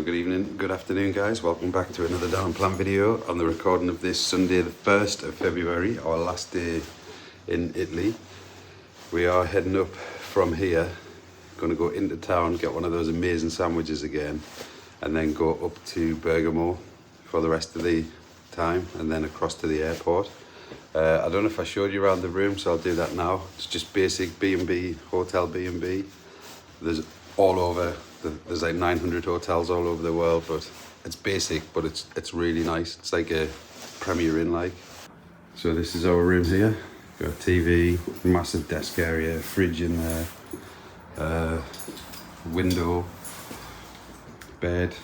good evening, good afternoon guys. Welcome back to another Unplanned video on the recording of this Sunday the 1st of February, our last day in Italy. We are heading up from here, going to go into town, get one of those amazing sandwiches again, and then go up to Bergamo for the rest of the time, and then across to the airport. I don't know if I showed you around the room, so I'll do that now. It's just basic B&B, hotel B&B. There's all over, there's like 900 hotels all over the world, but it's basic, but it's really nice. It's like a Premier Inn like. So this is our room here. Got a TV, massive desk area, fridge in there, window, bed,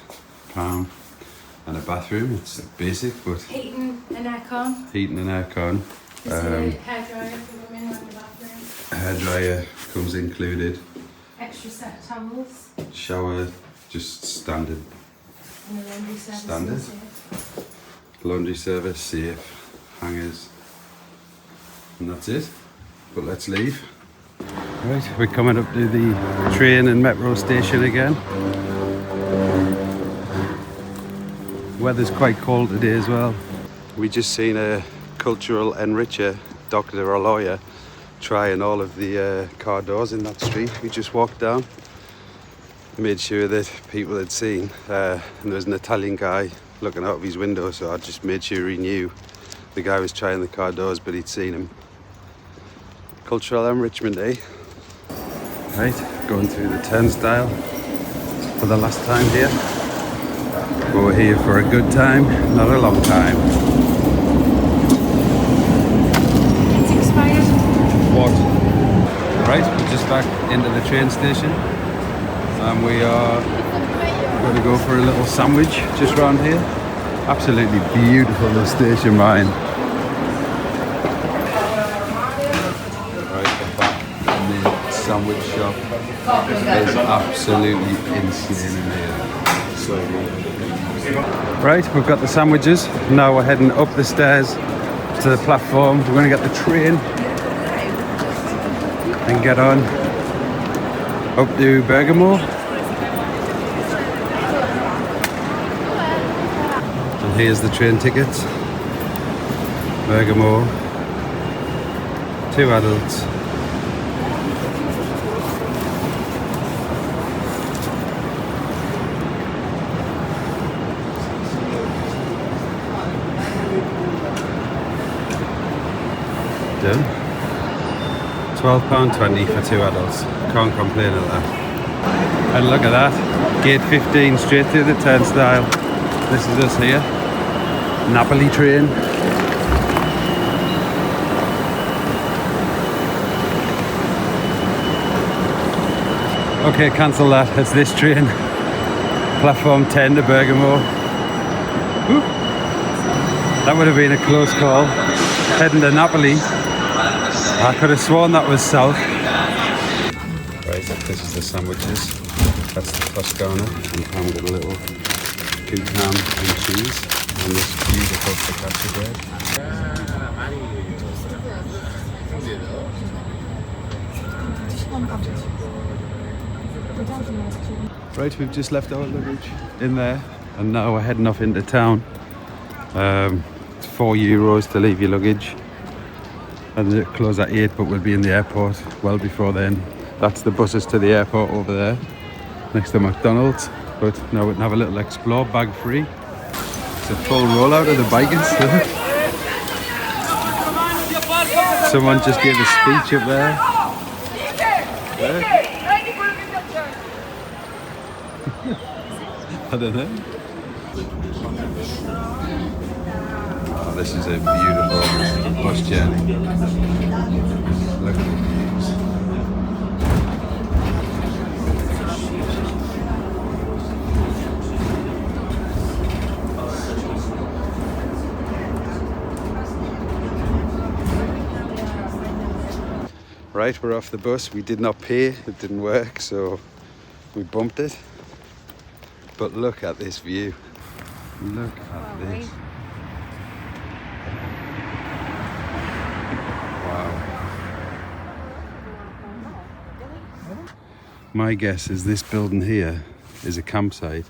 palm, and a bathroom. It's basic, but heating and aircon. Heating and aircon. There's a hairdryer for women in the bathroom. Hairdryer comes included. Extra set of towels. Shower, just standard. And a laundry service. Standard. Laundry service, safe, hangers, and that's it. But let's leave. Right, we're coming up to the train and metro station again. Weather's quite cold today as well. We just seen a cultural enricher, doctor or lawyer, trying all of the car doors in that street. We just walked down, made sure that people had seen, and there was an Italian guy looking out of his window, so I just made sure he knew the guy was trying the car doors, but he'd seen him. Cultural enrichment, eh? Right, going through the turnstile for the last time here. We're here for a good time, not a long time. It's expired. What? Right, we're just back into the train station, and we are going to go for a little sandwich just round here. Absolutely beautiful, the station, mine. Right, we're back in the sandwich shop. It's absolutely insane in here. So good. Right, we've got the sandwiches. Now we're heading up the stairs to the platform. We're going to get the train and get on up to Bergamo. And here's the train tickets. Bergamo, 2 adults. Done. £12.20 for 2 adults. Can't complain at that. And look at that. Gate 15 straight through the turnstile. This is us here. Napoli train. Okay, cancel that. It's this train. Platform 10 to Bergamo. Woo. That would have been a close call. Heading to Napoli. I could have sworn that was south. Right, this is the sandwiches. That's the Toscana, and Pam got a little cooked ham and cheese, and this beautiful focaccia bread. Right, we've just left our luggage in there, and now we're heading off into town. It's €4 to leave your luggage. And it close at 8, but we'll be in the airport well before then. That's the buses to the airport over there, next to McDonald's. But now we can have a little explore, bag free. It's a full rollout of the bikers. Someone just gave a speech up there. I don't know. Oh, this is a beautiful bus journey. Look at the views. Right, we're off the bus. We did not pay, it didn't work, so we bumped it. But look at this view. Look at this. My guess is this building here is a campsite,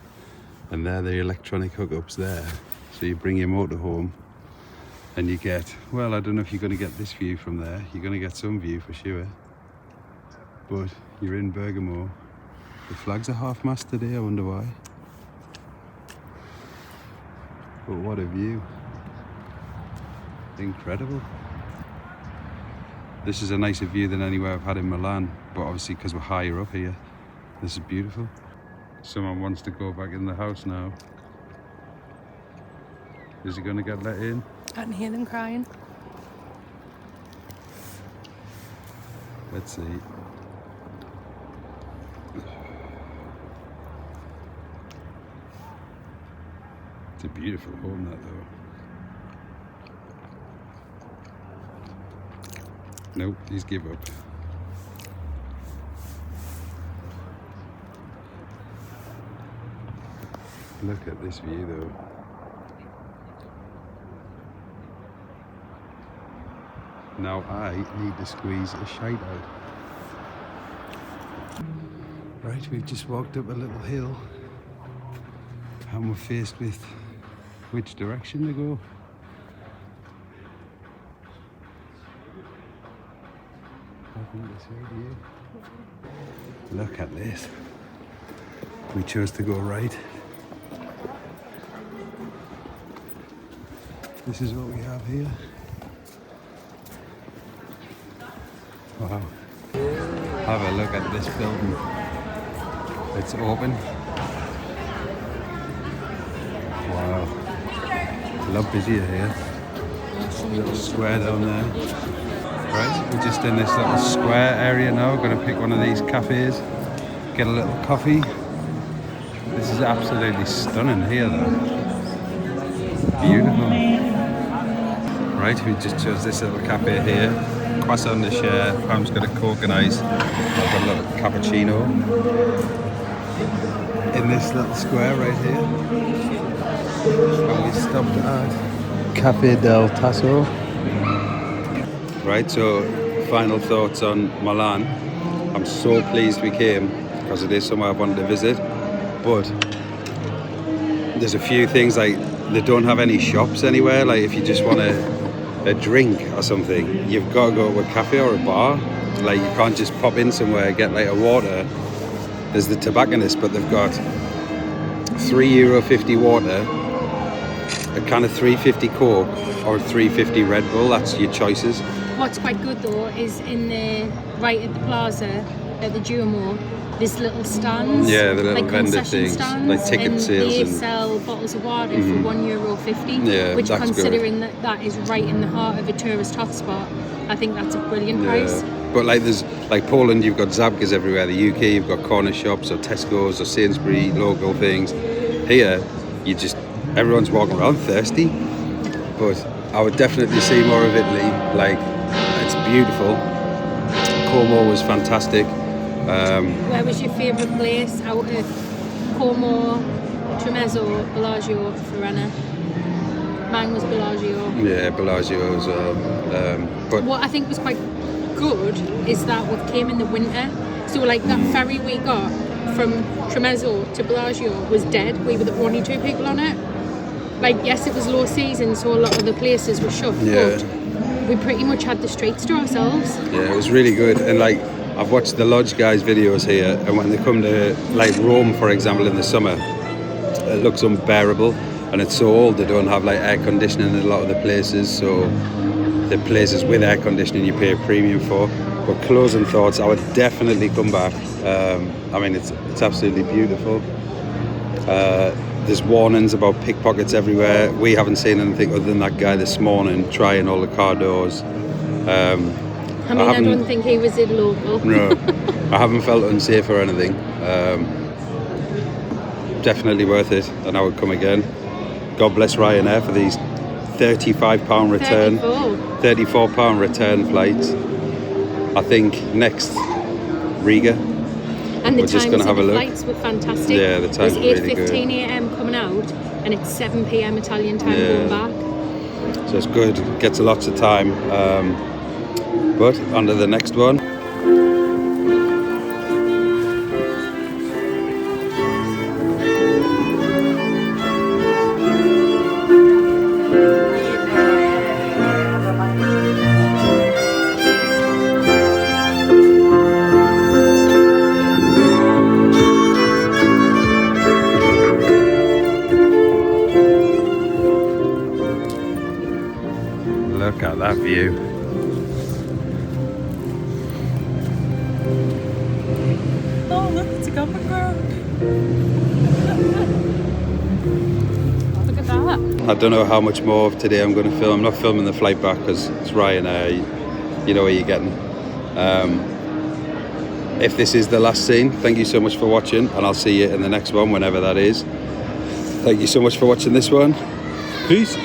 And they're the electronic hookups there. So you bring your motorhome and you get, well, I don't know if you're going to get this view from there. You're going to get some view for sure. But you're in Bergamo. The flags are half-mast today, I wonder why. But what a view. Incredible. This is a nicer view than anywhere I've had in Milan, but obviously because we're higher up here, this is beautiful. Someone wants to go back in the house now. Is he going to get let in? I can hear them crying. Let's see. It's a beautiful home, that though. Nope, he's give up. Look at this view though. Now I need to squeeze a shite out. Right, we've just walked up a little hill and we're faced with which direction to go. I think this way here. Look at this. We chose to go right. This is what we have here. Wow. Have a look at this building. It's open. Wow. A lot busier here. Little square down there. Right, we're just in this little square area now. We're going to pick one of these cafes, get a little coffee. This is absolutely stunning here though. Beautiful. Right, we just chose this little cafe here. Croissant to share. Pam's got a Coke and ice. I've got a little cappuccino. In this little square right here. And we stopped at Cafe del Tasso. Right, so final thoughts on Milan. I'm so pleased we came because it is somewhere I wanted to visit. But there's a few things like they don't have any shops anywhere. Like if you just want a drink or something, you've got to go to a cafe or a bar. Like you can't just pop in somewhere, get like a water. There's the tobacconist, but they've got €3.50 water, a kind of $3.50 Coke or $3.50 Red Bull. That's your choices. What's quite good though is in the right at the plaza at the Duomo, there's little stands. Yeah, the little like vendor things, stands, like ticket and sales. They and sell bottles of water for €1.50. Yeah, which, that's considering that is right in the heart of a tourist hotspot, I think that's a brilliant price. But like there's like Poland, you've got Zabkas everywhere. The UK, you've got corner shops or Tesco's or Sainsbury, local things. Here, everyone's walking around thirsty. But I would definitely see more of Italy. Like it's beautiful. Como was fantastic. Where was your favourite place out of Como, Tremezzo, Bellagio, Florena? Mine was Bellagio. Yeah, Bellagio's. But what I think was quite good is that we came in the winter, so like that ferry we got from Tremezzo to Bellagio was dead. We were the only two people on it. Like yes, it was low season, so a lot of the places were shut. Yeah. But we pretty much had the streets to ourselves. Yeah, it was really good. And like I've watched the lodge guys' videos here, and when they come to like Rome, for example, in the summer, it looks unbearable, and it's so old they don't have like air conditioning in a lot of the places. So the places with air conditioning you pay a premium for. But closing thoughts, I would definitely come back. I mean, it's absolutely beautiful. There's warnings about pickpockets everywhere. We haven't seen anything other than that guy this morning trying all the car doors. I don't think he was local. No, I haven't felt unsafe or anything. Definitely worth it, and I would come again. God bless Ryanair for these £35 return, £34 return flights. I think next Riga. And the we're just going to have a look. Flights were fantastic. Yeah, the times were really good. It's 8:15 a.m. coming out, and it's 7 p.m. Italian time going back. So it's good. Gets lots of time. But on to the next one. at that view. Oh, look, it's a camping ground. Look at that. I don't know how much more of today I'm going to film. I'm not filming the flight back because it's Ryanair. You know where you're getting. If this is the last scene, thank you so much for watching, and I'll see you in the next one, whenever that is. Thank you so much for watching this one. Peace.